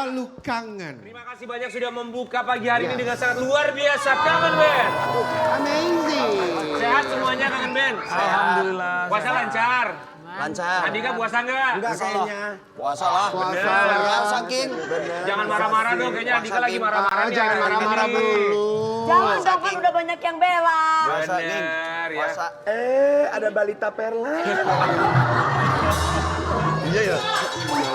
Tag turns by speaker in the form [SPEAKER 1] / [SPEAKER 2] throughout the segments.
[SPEAKER 1] selalu kangen.
[SPEAKER 2] Terima kasih banyak sudah membuka pagi hari ini dengan sangat luar biasa. Kangen Ben.
[SPEAKER 1] Amazing.
[SPEAKER 2] Sehat semuanya Kangen Ben?
[SPEAKER 3] Alhamdulillah.
[SPEAKER 2] Puasa lancar?
[SPEAKER 3] Lancar.
[SPEAKER 2] Andika puasa enggak?
[SPEAKER 4] Enggak kayaknya.
[SPEAKER 3] Puasa lah.
[SPEAKER 2] Puasa.
[SPEAKER 3] King.
[SPEAKER 2] Jangan marah-marah dong, kayaknya Andika lagi marah-marah. nih
[SPEAKER 1] Jangan
[SPEAKER 2] hari
[SPEAKER 1] marah-marah
[SPEAKER 2] ini.
[SPEAKER 1] dulu.
[SPEAKER 5] Jangan dong, kan udah banyak yang bela.
[SPEAKER 3] Puasa, King.
[SPEAKER 2] Bener ya.
[SPEAKER 3] Puasa.
[SPEAKER 4] Ada balita perla.
[SPEAKER 2] Iya ya.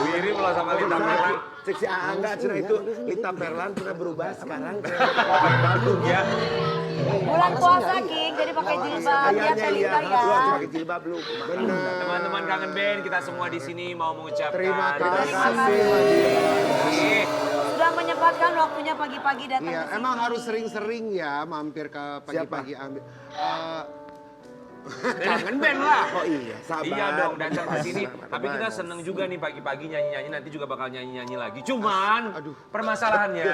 [SPEAKER 2] Wiri pulang sama Lita Merlan.
[SPEAKER 4] Cek si Angga cina itu Lita Perlan pernah berubah sekarang.
[SPEAKER 2] Bandung ya.
[SPEAKER 5] Bulan puasa, King, jadi pakai jilbab. Ya, Telita ya.
[SPEAKER 4] Lu harus pakai jilbab lu. Benar.
[SPEAKER 2] Teman-teman Kangen Ben, kita semua di sini mau mengucapkan
[SPEAKER 1] Terima
[SPEAKER 5] Terima
[SPEAKER 1] kasih.
[SPEAKER 2] kasih.
[SPEAKER 5] Sudah menyempatkan waktunya pagi-pagi datang
[SPEAKER 1] Iya,
[SPEAKER 5] ke sini.
[SPEAKER 1] emang harus sering-sering ya mampir ke pagi-pagi ambil.
[SPEAKER 2] Kangen Ben lah.
[SPEAKER 4] Oh iya, sabar.
[SPEAKER 2] Iya dong, datang ke sini.
[SPEAKER 4] Sabar,
[SPEAKER 2] Tapi kita
[SPEAKER 4] sabar.
[SPEAKER 2] seneng juga nih pagi-pagi nyanyi-nyanyi, nanti juga bakal nyanyi-nyanyi lagi. Cuman,
[SPEAKER 1] Aduh.
[SPEAKER 2] permasalahannya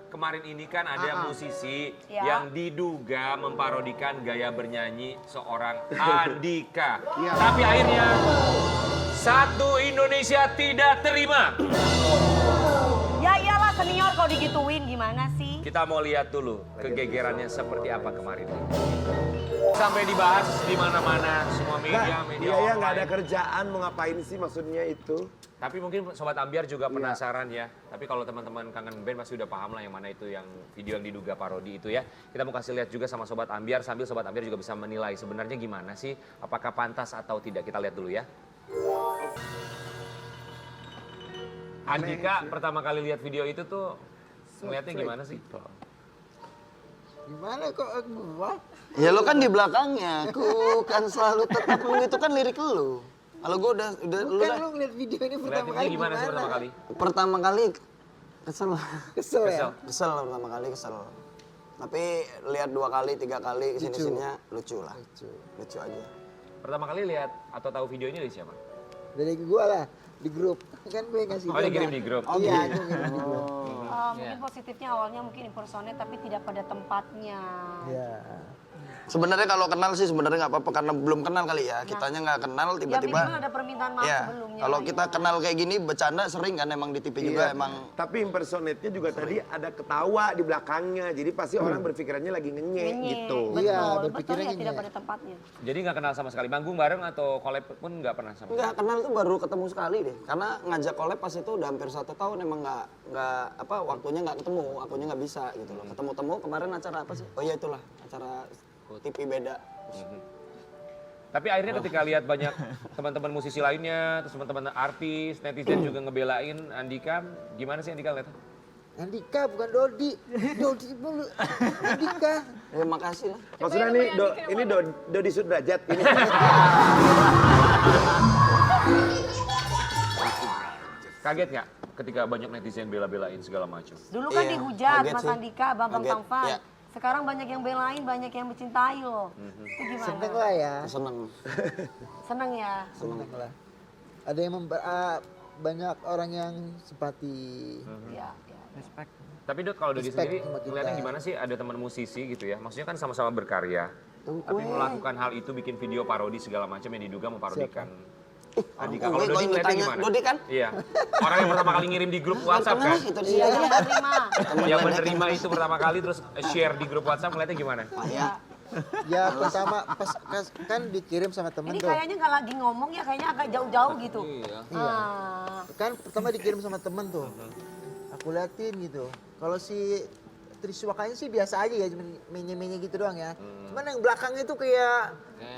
[SPEAKER 2] kemarin ini kan ada musisi
[SPEAKER 5] Ya.
[SPEAKER 2] yang diduga memparodikan gaya bernyanyi seorang Andika.
[SPEAKER 1] Iya.
[SPEAKER 2] Tapi akhirnya satu Indonesia tidak terima.
[SPEAKER 5] Ya iyalah senior kalau digituin gimana sih?
[SPEAKER 2] Kita mau lihat dulu kegegerannya seperti apa kemarin. Sampai dibahas di mana-mana, semua media
[SPEAKER 4] Iya ya nggak ada
[SPEAKER 2] online.
[SPEAKER 4] kerjaan mau ngapain sih maksudnya itu?
[SPEAKER 2] Tapi mungkin Sobat Ambiar juga penasaran ya. Tapi kalau teman-teman Kangen Ben pasti udah paham lah yang mana itu yang video yang diduga parodi itu ya. Kita mau kasih lihat juga sama Sobat Ambiar sambil Sobat Ambiar juga bisa menilai sebenarnya gimana sih. Apakah pantas atau tidak. Kita lihat dulu ya. Andika pertama kali lihat video itu tuh ngeliatnya gimana sih?
[SPEAKER 6] Gimana kok gua?
[SPEAKER 3] Ya lo kan di belakangnya. Aku kan selalu tetap itu kan lirik lu. Kalau gua udah lu
[SPEAKER 6] Kan
[SPEAKER 3] dah.
[SPEAKER 6] lu ngeliat video ini pertama
[SPEAKER 2] Ngeliatinnya
[SPEAKER 6] kali
[SPEAKER 2] gimana sih pertama kali?
[SPEAKER 3] Pertama kali kesel.
[SPEAKER 6] Kesel ya?
[SPEAKER 2] Kesel.
[SPEAKER 3] Kesel lah pertama kali kesel. Tapi lihat 2 kali, 3 kali kesini-sininya lucu lah. Lucu aja.
[SPEAKER 2] Pertama kali lihat atau tahu video ini dari siapa?
[SPEAKER 6] Dari gua lah, di grup. Kan gue ngasih
[SPEAKER 2] Oh dikirim di grup.
[SPEAKER 6] Iya, gue ngirim di grup.
[SPEAKER 5] Mungkin positifnya awalnya mungkin impersonate tapi tidak pada tempatnya.
[SPEAKER 6] Iya.
[SPEAKER 3] Sebenarnya kalau kenal sih sebenarnya nggak apa-apa karena belum kenal kali ya. Kitanya nggak kenal
[SPEAKER 5] Ya
[SPEAKER 3] tiba-tiba.
[SPEAKER 5] minimal ada permintaan maaf
[SPEAKER 3] Ya,
[SPEAKER 5] sebelumnya.
[SPEAKER 3] kalau
[SPEAKER 5] lah,
[SPEAKER 3] kita
[SPEAKER 5] ya.
[SPEAKER 3] kenal kayak gini bercanda sering kan emang di TV juga emang.
[SPEAKER 4] Tapi impersonate-nya juga tadi ada ketawa di belakangnya. Jadi pasti orang berpikirannya lagi ngenyek
[SPEAKER 5] Ngenyek,
[SPEAKER 4] gitu.
[SPEAKER 5] Betul,
[SPEAKER 6] Iya,
[SPEAKER 5] betul
[SPEAKER 6] berpikirnya
[SPEAKER 5] ya
[SPEAKER 6] gini
[SPEAKER 5] tidak
[SPEAKER 6] ya.
[SPEAKER 5] pada tempatnya.
[SPEAKER 2] Jadi nggak kenal sama sekali. Manggung bareng atau collab pun nggak pernah sama sekali?
[SPEAKER 3] Nggak kenal tuh baru ketemu sekali deh. Karena ngajak collab pas itu udah hampir 1 tahun emang nggak apa waktunya nggak ketemu, akunya nggak bisa gitu loh. Ketemu kemarin acara apa sih? Oh iya itulah acara TV beda.
[SPEAKER 2] Tapi akhirnya ketika lihat banyak teman-teman musisi lainnya, terus teman-teman artis, netizen juga ngebelain Andika, gimana sih Andika lihatnya?
[SPEAKER 6] Andika bukan Dodi. Dodi mulu. Andika.
[SPEAKER 3] Ya makasih lah.
[SPEAKER 4] Maksudnya ini Dodi Sudrajat ini.
[SPEAKER 2] Kaget nggak ketika banyak netizen bela-belain segala macam?
[SPEAKER 5] Dulu kan
[SPEAKER 3] Iya,
[SPEAKER 5] dihujat
[SPEAKER 3] kaget
[SPEAKER 5] Mas
[SPEAKER 3] sih.
[SPEAKER 5] Andika, Bambang
[SPEAKER 3] Kaget,
[SPEAKER 5] Tampan.
[SPEAKER 3] iya.
[SPEAKER 5] Sekarang banyak yang belain, banyak yang mencintai loh. Itu gimana?
[SPEAKER 6] Seneng lah ya.
[SPEAKER 3] Seneng.
[SPEAKER 5] Seneng ya?
[SPEAKER 6] Seneng lah. Ada yang banyak orang yang simpati.
[SPEAKER 5] Iya, iya.
[SPEAKER 2] Tapi Dot kalau Dodi
[SPEAKER 6] Respect
[SPEAKER 2] sendiri
[SPEAKER 6] sama kita.
[SPEAKER 2] ngeliatnya gimana sih ada teman musisi gitu ya? Maksudnya kan sama-sama berkarya. Tapi melakukan hal itu bikin video parodi segala macam yang diduga memparodikan Andika. Kalau
[SPEAKER 3] Kok
[SPEAKER 2] Dodi
[SPEAKER 3] yang
[SPEAKER 2] ngeliatnya
[SPEAKER 3] ditanya,
[SPEAKER 2] gimana?
[SPEAKER 3] Dodi kan?
[SPEAKER 2] Iya. Orang yang pertama kali ngirim di grup WhatsApp kan?
[SPEAKER 3] Itu di
[SPEAKER 5] Iya,
[SPEAKER 3] sini aja
[SPEAKER 5] yang
[SPEAKER 3] lah.
[SPEAKER 5] menerima.
[SPEAKER 2] Yang menerima itu pertama kali terus share di grup WhatsApp ngeliatnya gimana?
[SPEAKER 3] Ya.
[SPEAKER 6] Ya pertama pas kan dikirim sama temen
[SPEAKER 5] Ini
[SPEAKER 6] tuh.
[SPEAKER 5] kayaknya nggak lagi ngomong ya, kayaknya agak jauh-jauh gitu.
[SPEAKER 3] Iya.
[SPEAKER 5] Ah.
[SPEAKER 6] Kan pertama dikirim sama temen tuh. Aku liatin gitu. Kalau si Triswakanya sih biasa aja ya, menye-menye gitu doang ya. Cuman yang belakangnya tuh kayak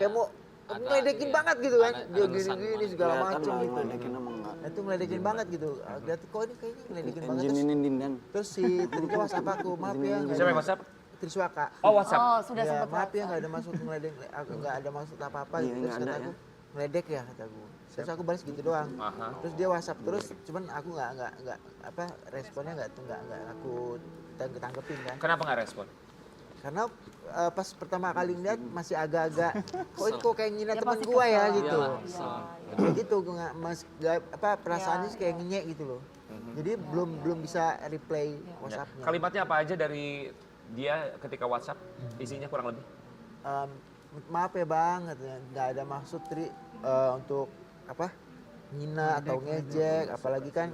[SPEAKER 6] mau ngeledekin banget gitu kan. Dia gini-gini segala
[SPEAKER 3] Kelihatan
[SPEAKER 6] macam
[SPEAKER 3] lah,
[SPEAKER 6] gitu.
[SPEAKER 3] ngeledekin emang nggak.
[SPEAKER 6] Nah, itu ngeledekin banget gitu. Lihat kok ini kayaknya ngeledekin banget.
[SPEAKER 3] Engine ini dindan.
[SPEAKER 6] Terus si Trika WhatsApp aku, maaf ya. nggak
[SPEAKER 2] Siapa
[SPEAKER 6] ada-
[SPEAKER 2] yang WhatsApp?
[SPEAKER 6] Triswaka.
[SPEAKER 2] Oh WhatsApp.
[SPEAKER 5] Oh, sudah
[SPEAKER 6] Ya,
[SPEAKER 5] sempat
[SPEAKER 6] maaf ya
[SPEAKER 5] WhatsApp.
[SPEAKER 6] nggak ada maksud ngeledek, aku nggak ada maksud apa-apa
[SPEAKER 3] Iya,
[SPEAKER 6] gitu. Terus
[SPEAKER 3] nggak ada
[SPEAKER 6] kata
[SPEAKER 3] ya.
[SPEAKER 6] aku, ngeledek ya kata aku. Terus aku balas gitu doang.
[SPEAKER 2] Aha.
[SPEAKER 6] Terus dia WhatsApp terus, cuman aku nggak apa responnya nggak aku tanggepin kan.
[SPEAKER 2] Kenapa nggak respon?
[SPEAKER 6] Karena pas pertama kali ngeliat masih agak-agak, kok ini kok kayak ngina
[SPEAKER 5] Ya,
[SPEAKER 6] teman
[SPEAKER 5] pasti
[SPEAKER 6] gua ya
[SPEAKER 5] kesel.
[SPEAKER 6] gitu.
[SPEAKER 5] Iya,
[SPEAKER 6] Kayak gitu, gua apa perasaannya sih kayak ngenyek gitu loh. Jadi belum bisa replay WhatsAppnya.
[SPEAKER 2] Kalimatnya apa aja dari dia ketika WhatsApp? Isinya kurang lebih?
[SPEAKER 6] Maaf ya bang, katanya nggak ada maksud Tri untuk apa ngina atau ngejek, apalagi kan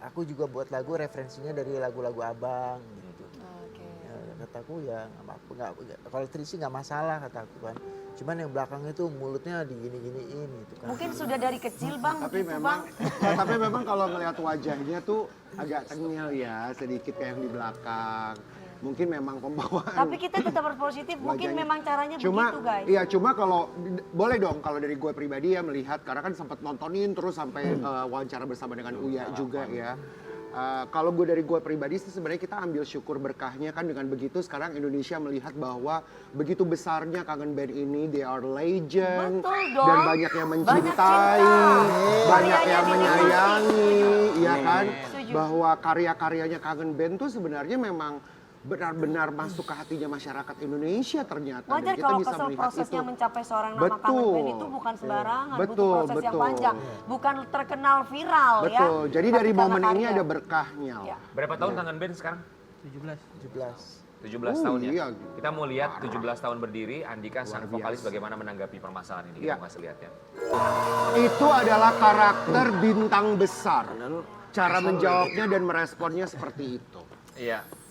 [SPEAKER 6] aku juga buat lagu referensinya dari lagu-lagu abang gitu.
[SPEAKER 5] Oke.
[SPEAKER 6] Ya, kataku ya kalau Trisi nggak masalah kataku kan. Cuman yang belakang itu mulutnya digini-giniin gitu kan.
[SPEAKER 5] Mungkin sudah dari kecil bang,
[SPEAKER 1] Tapi
[SPEAKER 5] begitu,
[SPEAKER 1] memang,
[SPEAKER 5] bang.
[SPEAKER 1] tapi memang kalau ngelihat wajahnya tuh agak tengil ya, sedikit kayak yang di belakang. Mungkin memang pembawaan.
[SPEAKER 5] Tapi kita tetap harus positif. Mungkin
[SPEAKER 1] wajahnya.
[SPEAKER 5] memang caranya
[SPEAKER 1] Cuma,
[SPEAKER 5] begitu guys.
[SPEAKER 1] Iya, cuma kalau boleh dong kalau dari gue pribadi ya melihat karena kan sempat nontonin terus sampai wawancara bersama dengan Uya juga ya. Kalau gue dari gue pribadi sih sebenarnya kita ambil syukur berkahnya kan dengan begitu sekarang Indonesia melihat bahwa begitu besarnya Kangen Band ini, they are legend
[SPEAKER 5] Betul dong.
[SPEAKER 1] dan banyak yang
[SPEAKER 5] Banyak
[SPEAKER 1] mencintai,
[SPEAKER 5] cinta.
[SPEAKER 1] banyak
[SPEAKER 5] Karyanya
[SPEAKER 1] yang menyayangi, ya kan?
[SPEAKER 5] Setuju.
[SPEAKER 1] Bahwa karya-karyanya Kangen Band tuh sebenarnya memang benar-benar masuk ke hatinya masyarakat Indonesia ternyata. Dan
[SPEAKER 5] Wajar
[SPEAKER 1] kita
[SPEAKER 5] kalau
[SPEAKER 1] bisa
[SPEAKER 5] kesel
[SPEAKER 1] melihat
[SPEAKER 5] prosesnya
[SPEAKER 1] itu.
[SPEAKER 5] mencapai seorang nama
[SPEAKER 1] Betul.
[SPEAKER 5] Kangen Band itu bukan sembarangan, butuh
[SPEAKER 1] Betul,
[SPEAKER 5] proses yang
[SPEAKER 1] betul.
[SPEAKER 5] panjang, bukan terkenal viral ya.
[SPEAKER 1] Betul. Jadi
[SPEAKER 5] tapi
[SPEAKER 1] dari
[SPEAKER 5] karena
[SPEAKER 1] momen ini
[SPEAKER 5] karya.
[SPEAKER 1] ada berkahnya.
[SPEAKER 5] Ya.
[SPEAKER 2] Berapa tahun Kangen Band sekarang?
[SPEAKER 6] 17.
[SPEAKER 2] 17 tahun ya.
[SPEAKER 1] Iya.
[SPEAKER 2] Kita mau lihat 17 tahun berdiri, Andika sang vokalis bagaimana menanggapi permasalahan ini.
[SPEAKER 1] Iya.
[SPEAKER 2] Kita mau kasih lihat ya.
[SPEAKER 1] Itu adalah karakter bintang besar. Cara menjawabnya dan meresponnya seperti itu.
[SPEAKER 2] Iya.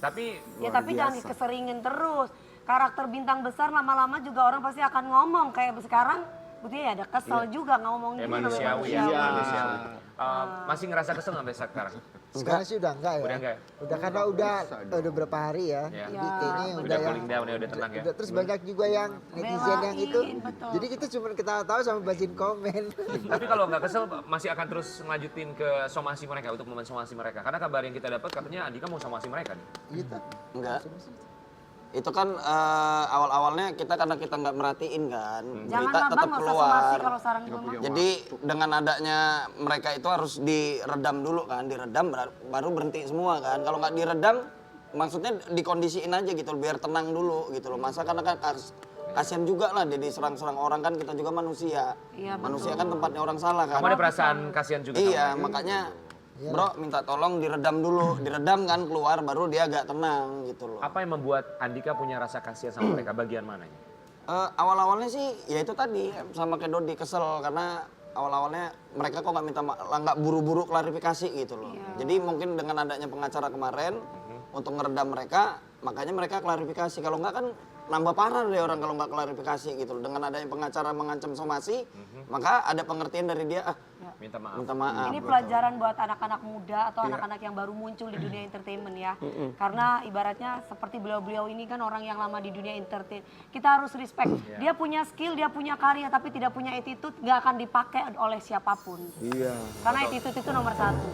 [SPEAKER 2] Tapi
[SPEAKER 5] Ya tapi jangan dikeseringin terus. Karakter bintang besar lama-lama juga orang pasti akan ngomong kayak sekarang. Buktinya ya ada kesel juga ngomong
[SPEAKER 2] ya
[SPEAKER 5] gitu namanya
[SPEAKER 2] manusiawi ya,
[SPEAKER 5] manusiawi.
[SPEAKER 2] manusiawi. Masih ngerasa kesel nggak sampai sekarang?
[SPEAKER 6] Sekarang sih udah enggak ya.
[SPEAKER 2] Udah enggak ya?
[SPEAKER 6] Udah karena udah berapa hari ya.
[SPEAKER 2] Ya.
[SPEAKER 6] Jadi kayaknya
[SPEAKER 2] Udah
[SPEAKER 6] udah yang
[SPEAKER 2] cooling down ya, udah tenang ya.
[SPEAKER 6] terus banyak juga yang netizen yang itu.
[SPEAKER 5] Belain, betul.
[SPEAKER 6] Jadi kita cuma ketawa-tawa sama bacin komen.
[SPEAKER 2] Tapi kalau nggak kesel masih akan terus ngelanjutin ke somasi mereka untuk mensomasi mereka. Karena kabar yang kita dapat katanya Andika mau somasi mereka nih.
[SPEAKER 6] Gitu.
[SPEAKER 3] Enggak. Itu kan awal-awalnya kita karena kita nggak merhatiin kan, berita
[SPEAKER 5] Janganlah
[SPEAKER 3] tetap
[SPEAKER 5] bang, nggak usah somasi
[SPEAKER 3] keluar.
[SPEAKER 5] kalau saran gue mah.
[SPEAKER 3] Jadi dengan adanya mereka itu harus diredam dulu kan, diredam baru berhenti semua kan. Kalau nggak diredam, maksudnya dikondisiin aja gitu, biar tenang dulu gitu loh. Masa karena kan kasihan juga lah dia diserang-serang orang kan, kita juga manusia.
[SPEAKER 5] Iya, betul.
[SPEAKER 3] Manusia kan tempatnya orang salah kan.
[SPEAKER 2] Kamu ada perasaan kasihan juga
[SPEAKER 3] Iya,
[SPEAKER 2] sama
[SPEAKER 3] makanya bro minta tolong diredam dulu, diredam kan keluar baru dia agak tenang gitu loh.
[SPEAKER 2] apa yang membuat Andika punya rasa kasihan sama mereka? Bagian mananya?
[SPEAKER 3] Awal-awalnya sih ya itu tadi sama kayak Dodi kesel karena awal-awalnya mereka kok nggak minta nggak buru-buru klarifikasi gitu loh. Jadi mungkin dengan adanya pengacara kemarin untuk ngeredam mereka, makanya mereka klarifikasi. Kalau nggak kan nambah parah deh orang kalau nggak klarifikasi gitu loh. Dengan adanya pengacara mengancam somasi, maka ada pengertian dari dia
[SPEAKER 2] Minta maaf.
[SPEAKER 3] minta maaf.
[SPEAKER 5] Ini pelajaran buat anak-anak muda atau anak-anak yang baru muncul di dunia entertainment ya. Karena ibaratnya seperti beliau-beliau ini kan orang yang lama di dunia entertain. Kita harus respect. Dia punya skill, dia punya karya, tapi tidak punya attitude, nggak akan dipakai oleh siapapun.
[SPEAKER 4] Iya.
[SPEAKER 5] Karena attitude itu nomor satu.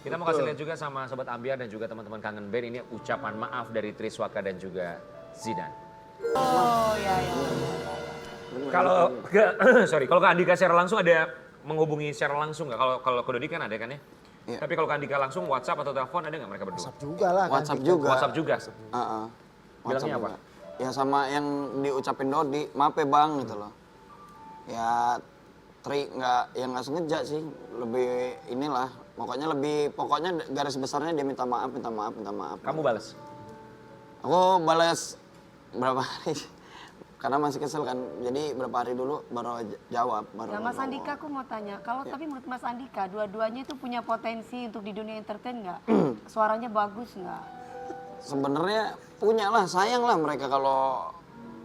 [SPEAKER 2] Kita mau kasih lihat juga sama Sobat Ambiar dan juga teman-teman Kangen Band ini ucapan maaf dari Triswaka dan juga Zidan.
[SPEAKER 5] Oh ya ya.
[SPEAKER 2] Kalau ke sorry, kalau ke Andika secara langsung ada menghubungi secara langsung nggak? Kalau ke Dodi kan ada kan ya?
[SPEAKER 3] Iya.
[SPEAKER 2] Tapi kalau ke Andika langsung WhatsApp atau telepon ada nggak mereka berdua?
[SPEAKER 6] WhatsApp juga lah kan.
[SPEAKER 3] WhatsApp juga.
[SPEAKER 2] WhatsApp juga.
[SPEAKER 3] WhatsApp
[SPEAKER 2] Bilangnya apa?
[SPEAKER 3] juga. Ya sama yang diucapin Dodi, maaf ya bang gitu loh. Ya nggak sengaja sih, lebih inilah. Pokoknya garis besarnya dia minta maaf.
[SPEAKER 2] Kamu balas?
[SPEAKER 3] Aku balas berapa hari? Karena masih kesel kan, jadi berapa hari dulu baru jawab.
[SPEAKER 5] Nah, Mas Andika aku mau tanya, kalau tapi menurut Mas Andika, dua-duanya itu punya potensi untuk di dunia entertain nggak? Suaranya bagus nggak?
[SPEAKER 3] Sebenarnya punya lah, sayang lah mereka kalau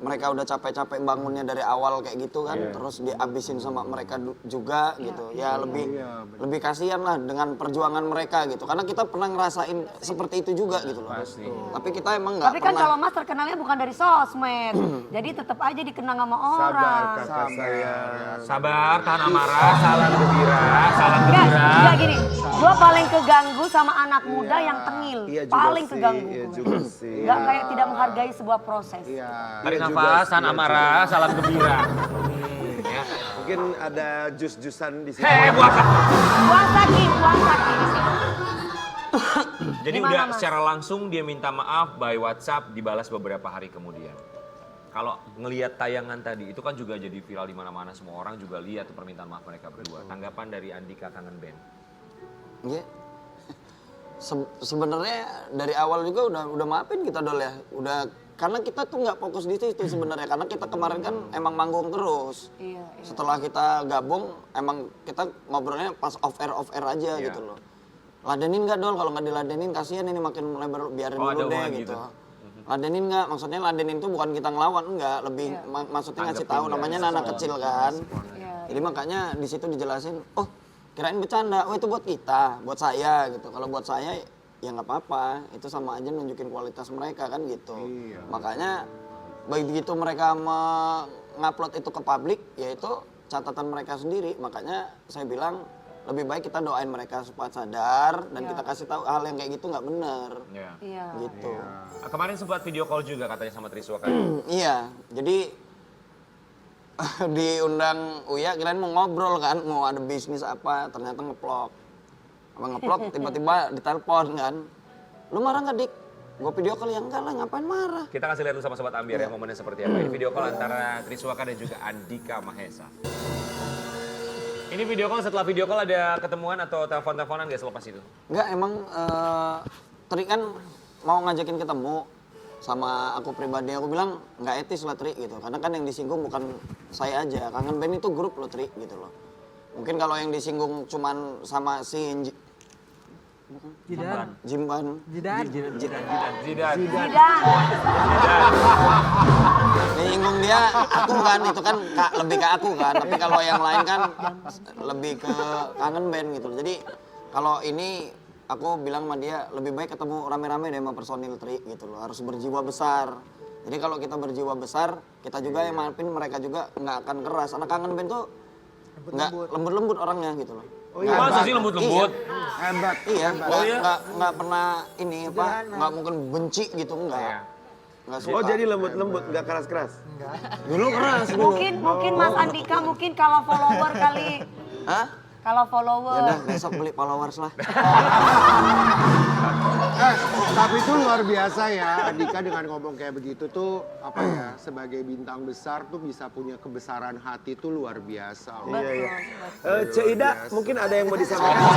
[SPEAKER 3] mereka udah capek-capek bangunnya dari awal kayak gitu kan, terus dihabisin sama mereka juga gitu. Ya lebih kasihan lah dengan perjuangan mereka gitu. Karena kita pernah ngerasain seperti itu juga gitu loh.
[SPEAKER 2] Pasti.
[SPEAKER 3] Tapi kita emang nggak
[SPEAKER 5] Tapi kan
[SPEAKER 3] pernah.
[SPEAKER 5] kalau Mas terkenalnya bukan dari sosmed, jadi tetap aja dikenang sama orang.
[SPEAKER 4] Kata saya.
[SPEAKER 2] Sabar, tahan amarah, salam gembira, salam
[SPEAKER 5] Enggak,
[SPEAKER 2] gembira.
[SPEAKER 5] enggak gini. Gua paling keganggu sama anak muda yang tengil.
[SPEAKER 4] Iya juga
[SPEAKER 5] Paling
[SPEAKER 4] sih,
[SPEAKER 5] keganggu.
[SPEAKER 4] iya juga sih.
[SPEAKER 5] Enggak kayak tidak menghargai sebuah proses.
[SPEAKER 1] Iya.
[SPEAKER 2] Tarik
[SPEAKER 4] Iya juga
[SPEAKER 2] nafas,
[SPEAKER 4] sih,
[SPEAKER 2] tahan
[SPEAKER 4] iya
[SPEAKER 2] amarah, salam gembira. Ya.
[SPEAKER 4] Mungkin ada jus-jusan di sini.
[SPEAKER 2] Buang sakit.
[SPEAKER 5] Buang sakit di sini.
[SPEAKER 2] Jadi
[SPEAKER 5] Gimana,
[SPEAKER 2] udah
[SPEAKER 5] Mas?
[SPEAKER 2] secara langsung dia minta maaf by WhatsApp, dibalas beberapa hari kemudian. Kalau ngelihat tayangan tadi itu kan juga jadi viral di mana-mana, semua orang juga lihat tuh permintaan maaf mereka berdua. Tanggapan dari Andika Kangen Band.
[SPEAKER 3] Iya. Sebenarnya dari awal juga udah maafin kita Dol ya. Udah karena kita tuh nggak fokus di situ sebenarnya, karena kita kemarin kan emang manggung terus.
[SPEAKER 5] Iya.
[SPEAKER 3] Setelah kita gabung emang kita ngobrolnya pas off air aja
[SPEAKER 2] Iya.
[SPEAKER 3] gitu loh. ladenin nggak Dol, kalau nggak diladenin kasihan ini makin lebar, biarin
[SPEAKER 2] Oh, ada
[SPEAKER 3] dulu deh
[SPEAKER 2] hubungan
[SPEAKER 3] gitu.
[SPEAKER 2] gitu.
[SPEAKER 3] Ladenin nggak, maksudnya ladenin itu bukan kita ngelawan, enggak, lebih maksudnya ngasih tahu namanya anak kecil kan.
[SPEAKER 5] Iya.
[SPEAKER 3] Jadi makanya di situ dijelasin, oh kirain bercanda, oh itu buat kita, buat saya gitu. Kalau buat saya ya nggak apa-apa, itu sama aja nunjukin kualitas mereka kan gitu. Makanya begitu mereka mengupload itu ke publik, yaitu catatan mereka sendiri. Makanya saya bilang lebih baik kita doain mereka supaya sadar dan kita kasih tahu hal yang kayak gitu nggak benar.
[SPEAKER 2] Iya.
[SPEAKER 5] Iya.
[SPEAKER 3] Gitu.
[SPEAKER 2] Kemarin sempat video call juga katanya sama Triswaka.
[SPEAKER 3] Iya, jadi diundang Uya kirain mau ngobrol kan, mau ada bisnis apa, ternyata ngeplok. Abang ngeplok tiba-tiba ditelepon kan. Lu marah nggak Dik? Gue video call, ya enggak lah, ngapain marah?
[SPEAKER 2] Kita kasih lihat dulu sama Sobat Ambiar ya momennya seperti apa. Ini video call antara Triswaka dan juga Andika Mahesa. Ini video call, setelah video call ada ketemuan atau telepon-teleponan gak selepas itu?
[SPEAKER 3] Enggak, emang Tri kan mau ngajakin ketemu sama aku pribadi. Aku bilang nggak etis lah Tri gitu. Karena kan yang disinggung bukan saya aja. Kangen Band itu grup loh Tri gitu loh. Mungkin kalau yang disinggung cuman sama si
[SPEAKER 6] Jidan.
[SPEAKER 3] Jimban.
[SPEAKER 6] Jidan.
[SPEAKER 2] Zidan.
[SPEAKER 3] Nyinggung dia aku kan, itu kan lebih ke aku kan. Tapi kalau yang lain kan lebih ke Kangen Band gitu. Jadi kalau ini aku bilang sama dia lebih baik ketemu rame-rame deh sama personil Tri gitu loh. Harus berjiwa besar. Jadi kalau kita berjiwa besar, kita juga yang maafin, mereka juga nggak akan keras. Anak Kangen Band tuh nggak lembut-lembut orangnya gitu loh.
[SPEAKER 2] Masa sih lembut-lembut?
[SPEAKER 1] Hebat.
[SPEAKER 3] Iya, nggak pernah ini apa, nggak mungkin benci gitu, enggak. Nggak suka.
[SPEAKER 4] Oh jadi lembut-lembut, nggak keras-keras?
[SPEAKER 3] Dulu keras dulu.
[SPEAKER 5] Mungkin Mas Andika mungkin kalau follower kali.
[SPEAKER 3] Hah?
[SPEAKER 5] Kalau
[SPEAKER 3] Ya
[SPEAKER 5] follower.
[SPEAKER 3] udah besok beli followers lah.
[SPEAKER 1] Tapi itu luar biasa ya, Andika dengan ngomong kayak begitu tuh apa ya, sebagai bintang besar tuh bisa punya kebesaran hati tuh luar biasa. loh.
[SPEAKER 4] Iya, iya. Cek Ida, mungkin ada yang mau disampaikan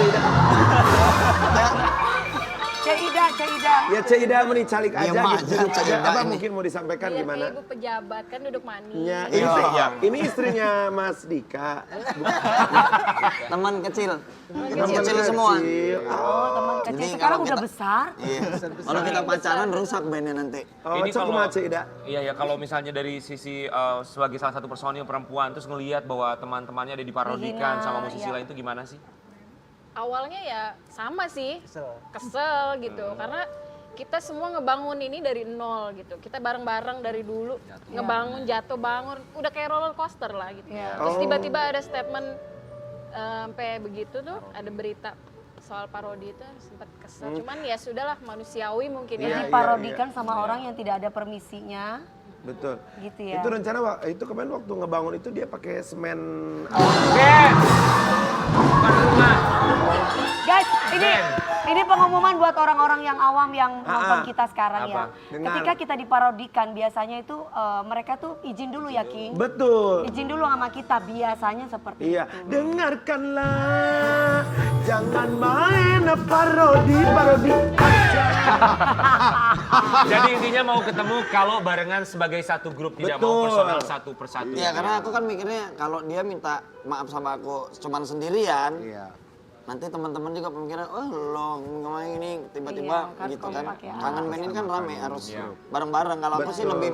[SPEAKER 4] Cek Ida?
[SPEAKER 5] Cek Ida.
[SPEAKER 4] Ya Cek Ida menicalik aja
[SPEAKER 3] Diam
[SPEAKER 4] gitu.
[SPEAKER 3] aja,
[SPEAKER 4] Duduk
[SPEAKER 3] Cek
[SPEAKER 4] aja.
[SPEAKER 3] Ida
[SPEAKER 4] Apa
[SPEAKER 3] ini.
[SPEAKER 4] mungkin mau disampaikan
[SPEAKER 7] Lihat
[SPEAKER 4] gimana?
[SPEAKER 7] ibu pejabat kan duduk manis.
[SPEAKER 4] Ya,
[SPEAKER 3] Iya.
[SPEAKER 4] ini istrinya Mas Dika.
[SPEAKER 3] Teman kecil.
[SPEAKER 4] Teman
[SPEAKER 3] Kecil semua.
[SPEAKER 4] kecil.
[SPEAKER 5] Oh, teman kecil
[SPEAKER 3] Jadi
[SPEAKER 5] sekarang
[SPEAKER 3] kalau
[SPEAKER 5] udah
[SPEAKER 3] kita-
[SPEAKER 5] besar.
[SPEAKER 3] Iya. Kalau kita pacaran rusak bandnya nanti.
[SPEAKER 4] Oh,
[SPEAKER 2] Ini
[SPEAKER 4] cok
[SPEAKER 2] kalau-
[SPEAKER 4] kumaha Cek Ida?
[SPEAKER 2] Iya ya, kalau misalnya dari sisi sebagai salah satu personil perempuan terus ngelihat bahwa teman-temannya ada diparodikan
[SPEAKER 5] Dihina,
[SPEAKER 2] sama musisi
[SPEAKER 5] iya.
[SPEAKER 2] lain itu gimana sih?
[SPEAKER 7] Awalnya ya sama sih,
[SPEAKER 6] Kesel.
[SPEAKER 7] kesel gitu. Karena kita semua ngebangun ini dari nol gitu. Kita bareng-bareng dari dulu ngebangun, jatuh bangun, udah kayak roller coaster lah gitu.
[SPEAKER 5] Iya.
[SPEAKER 7] Terus tiba-tiba ada statement sampai begitu tuh, ada berita soal parodi itu sempat kesel. Cuman ya sudahlah, manusiawi mungkin ya.
[SPEAKER 5] Diparodikan sama orang yang tidak ada permisinya.
[SPEAKER 4] Betul.
[SPEAKER 5] Gitu ya.
[SPEAKER 4] Itu rencana itu kemarin waktu ngebangun itu dia pakai semen.
[SPEAKER 5] Guys, ini pengumuman buat orang-orang yang awam yang nonton kita sekarang ya.
[SPEAKER 4] Dengar.
[SPEAKER 5] Ketika kita diparodikan biasanya itu mereka tuh izin dulu ya King.
[SPEAKER 4] Betul.
[SPEAKER 5] Izin dulu sama kita biasanya seperti
[SPEAKER 4] Iya,
[SPEAKER 5] itu.
[SPEAKER 4] dengarkanlah, jangan main parodi aja.
[SPEAKER 2] Jadi intinya mau ketemu kalau barengan sebagai satu grup, tidak mau
[SPEAKER 4] Betul.
[SPEAKER 2] personal satu persatu.
[SPEAKER 3] Iya, karena aku kan mikirnya kalau dia minta maaf sama aku cuman sendirian.
[SPEAKER 1] Iya.
[SPEAKER 3] Nanti teman-teman juga pemikiran, oh lo ngomong ini tiba-tiba
[SPEAKER 5] Iya, kan
[SPEAKER 3] gitu kan.
[SPEAKER 5] kompak ya.
[SPEAKER 3] Kangen Band ini kan rame, harus bareng-bareng. Kalau aku sih lebih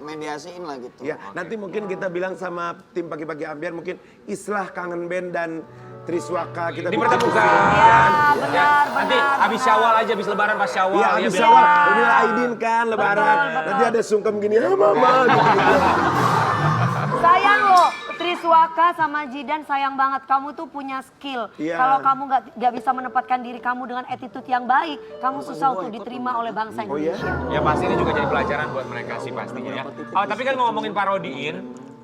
[SPEAKER 3] mediasiin lah gitu.
[SPEAKER 4] Ya, nanti mungkin kita bilang sama tim pagi-pagi ambiar mungkin Islah Kangen Band dan Triswaka kita
[SPEAKER 2] Dipertemukan.
[SPEAKER 5] Iya, benar,
[SPEAKER 2] Nanti
[SPEAKER 5] benar,
[SPEAKER 2] habis
[SPEAKER 5] benar.
[SPEAKER 2] Syawal aja, habis Lebaran pas Syawal.
[SPEAKER 4] Iya,
[SPEAKER 2] ya,
[SPEAKER 4] habis
[SPEAKER 2] biar-
[SPEAKER 4] Syawal. Ini Aidin kan lebaran. Nanti ada sungkem gini, ah mama gitu.
[SPEAKER 5] Sayang loh, Triswaka sama Jidan sayang banget. Kamu tuh punya skill.
[SPEAKER 4] Iya.
[SPEAKER 5] Kalau kamu nggak bisa menempatkan diri kamu dengan attitude yang baik, kamu susah untuk diterima oleh bangsa Indonesia.
[SPEAKER 2] Ya pasti ini juga jadi pelajaran buat mereka sih pastinya ya. Oh, tapi kan ngomongin parodiin,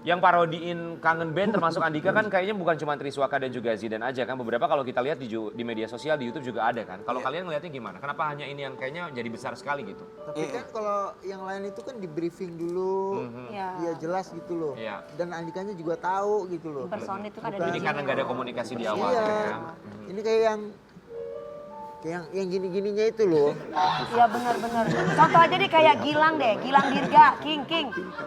[SPEAKER 2] yang parodiin Kangen Band termasuk Andika kan kayaknya bukan cuma Triswaka dan juga Zidan aja kan. Beberapa kalau kita lihat di media sosial, di YouTube juga ada kan. Kalau kalian ngelihatnya gimana? Kenapa hanya ini yang kayaknya jadi besar sekali gitu?
[SPEAKER 6] Tapi kan kalau yang lain itu kan di briefing dulu,
[SPEAKER 5] Iya.
[SPEAKER 6] ya jelas gitu loh.
[SPEAKER 2] Iya.
[SPEAKER 6] Dan Andikanya juga tahu gitu loh.
[SPEAKER 5] Personil itu kan ada
[SPEAKER 2] Ini
[SPEAKER 5] di
[SPEAKER 2] karena nggak ada komunikasi di awal
[SPEAKER 6] Iya.
[SPEAKER 2] kan.
[SPEAKER 6] Ini kayak yang Kayak yang gini-gininya itu loh.
[SPEAKER 5] Iya benar-benar. Contoh aja deh kayak Gilang deh, Gilang Dirga, King.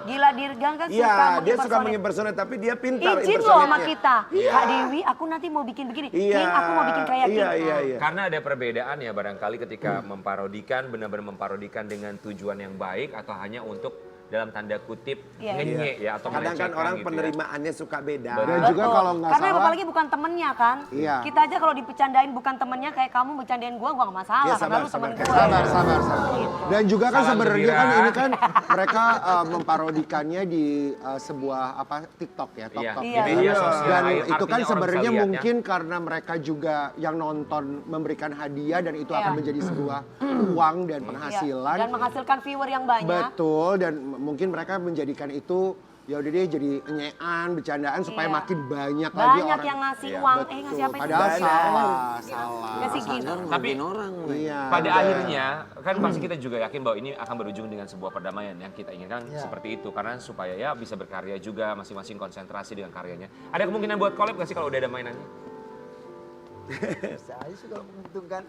[SPEAKER 5] Gila Dirga kan suka
[SPEAKER 4] Iya, dia suka
[SPEAKER 5] mengimpersonate.
[SPEAKER 4] mengimpersonate tapi dia pintar
[SPEAKER 5] Izin loh sama
[SPEAKER 4] impersonate-nya.
[SPEAKER 5] kita. Kak Dewi, aku nanti mau bikin begini.
[SPEAKER 4] Iya.
[SPEAKER 5] King, aku mau bikin kayak King.
[SPEAKER 4] Iya.
[SPEAKER 2] Karena ada perbedaan ya barangkali ketika memparodikan, benar-benar memparodikan dengan tujuan yang baik atau hanya untuk dalam tanda kutip
[SPEAKER 5] Iya.
[SPEAKER 2] ngenyek ya atau
[SPEAKER 4] Kadang kan
[SPEAKER 2] melecehkan
[SPEAKER 4] orang
[SPEAKER 2] gitu ya.
[SPEAKER 4] penerimaannya suka beda.
[SPEAKER 1] Dan juga
[SPEAKER 5] Betul.
[SPEAKER 1] kalau nggak
[SPEAKER 5] Karena
[SPEAKER 1] salah,
[SPEAKER 5] apalagi bukan temennya kan.
[SPEAKER 1] Iya.
[SPEAKER 5] Kita aja kalau dipecandain bukan temennya kayak kamu bercandain gua nggak masalah.
[SPEAKER 4] Iya,
[SPEAKER 5] karena lu
[SPEAKER 4] sabar,
[SPEAKER 5] temen
[SPEAKER 4] sabar.
[SPEAKER 5] gue.
[SPEAKER 1] sabar. Dan juga kan
[SPEAKER 2] Salam
[SPEAKER 1] sebenarnya kan
[SPEAKER 2] gembira.
[SPEAKER 1] ini kan mereka memparodikannya di sebuah TikTok ya,
[SPEAKER 2] Iya,
[SPEAKER 1] TikTok.
[SPEAKER 2] di
[SPEAKER 5] Iya.
[SPEAKER 2] media sosial.
[SPEAKER 1] Dan
[SPEAKER 2] Artinya
[SPEAKER 1] itu kan
[SPEAKER 2] orang
[SPEAKER 1] sebenarnya
[SPEAKER 2] bisa lihat ya.
[SPEAKER 1] mungkin karena mereka juga yang nonton memberikan hadiah dan itu
[SPEAKER 5] Iya.
[SPEAKER 1] akan menjadi sebuah uang dan
[SPEAKER 5] Iya.
[SPEAKER 1] penghasilan.
[SPEAKER 5] Dan menghasilkan viewer yang banyak.
[SPEAKER 1] Betul, dan mungkin mereka menjadikan itu ya udah deh jadi enyean, bercandaan supaya
[SPEAKER 5] Iya.
[SPEAKER 1] makin banyak lagi
[SPEAKER 5] Banyak
[SPEAKER 1] orang.
[SPEAKER 5] yang ngasih
[SPEAKER 2] Iya,
[SPEAKER 5] uang.
[SPEAKER 1] Betul.
[SPEAKER 5] Ngasih apa itu?
[SPEAKER 1] Padahal salah.
[SPEAKER 5] Ngasih gift.
[SPEAKER 3] Sadar
[SPEAKER 2] Tapi-
[SPEAKER 3] ngerugiin orang.
[SPEAKER 1] Iya.
[SPEAKER 2] Pada akhirnya kan pasti kita juga yakin bahwa ini akan berujung dengan sebuah perdamaian yang kita inginkan
[SPEAKER 6] Iya.
[SPEAKER 2] seperti itu karena supaya ya bisa berkarya juga masing-masing konsentrasi dengan karyanya. Ada kemungkinan buat collab gak sih kalau udah ada mainannya?
[SPEAKER 6] Bisa aja sih kalau menguntungkan.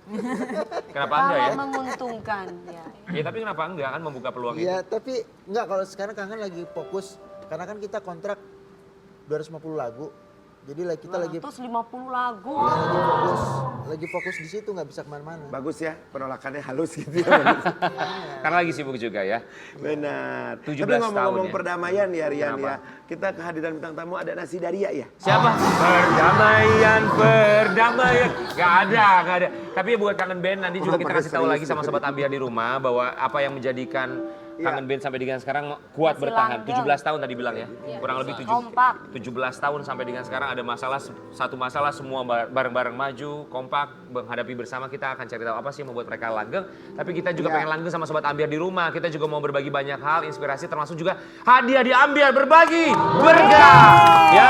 [SPEAKER 2] Kenapa enggak ya?
[SPEAKER 5] Kalau menguntungkan. Ya.
[SPEAKER 2] Ya tapi kenapa enggak kan membuka peluang itu?
[SPEAKER 6] Iya, tapi enggak kalau sekarang Kangen lagi fokus karena kan kita kontrak 250 lagu. Jadi kita lagi
[SPEAKER 5] 250 lagu.
[SPEAKER 6] lagi fokus di situ nggak bisa kemana-mana.
[SPEAKER 4] Bagus ya, penolakannya halus gitu ya.
[SPEAKER 2] Karena lagi sibuk juga ya.
[SPEAKER 4] Benar.
[SPEAKER 2] 17
[SPEAKER 4] Tapi ngomong-ngomong
[SPEAKER 2] tahun ya.
[SPEAKER 4] perdamaian ya Rian
[SPEAKER 2] Kenapa?
[SPEAKER 4] ya. Kita kehadiran bintang tamu ada Nasi Daria ya.
[SPEAKER 2] Siapa? Perdamaian. Gak ada. Tapi buat Kangen Band nanti juga kita kasih tahu lagi sama Sobat Ambiar di rumah bahwa apa yang menjadikan Kangen Band sampai dengan sekarang kuat
[SPEAKER 5] Masih
[SPEAKER 2] bertahan.
[SPEAKER 5] langgeng.
[SPEAKER 2] 17 tahun tadi bilang ya. Kurang lebih
[SPEAKER 5] Kompak.
[SPEAKER 2] 17 tahun sampai dengan sekarang ada masalah, satu masalah semua bareng-bareng maju, kompak, menghadapi bersama. Kita akan cari tahu apa sih yang membuat mereka langgeng. Tapi kita juga pengen langgeng sama Sobat Ambiar di rumah. Kita juga mau berbagi banyak hal, inspirasi termasuk juga hadiah di Ambiar berbagi berkah. Ya.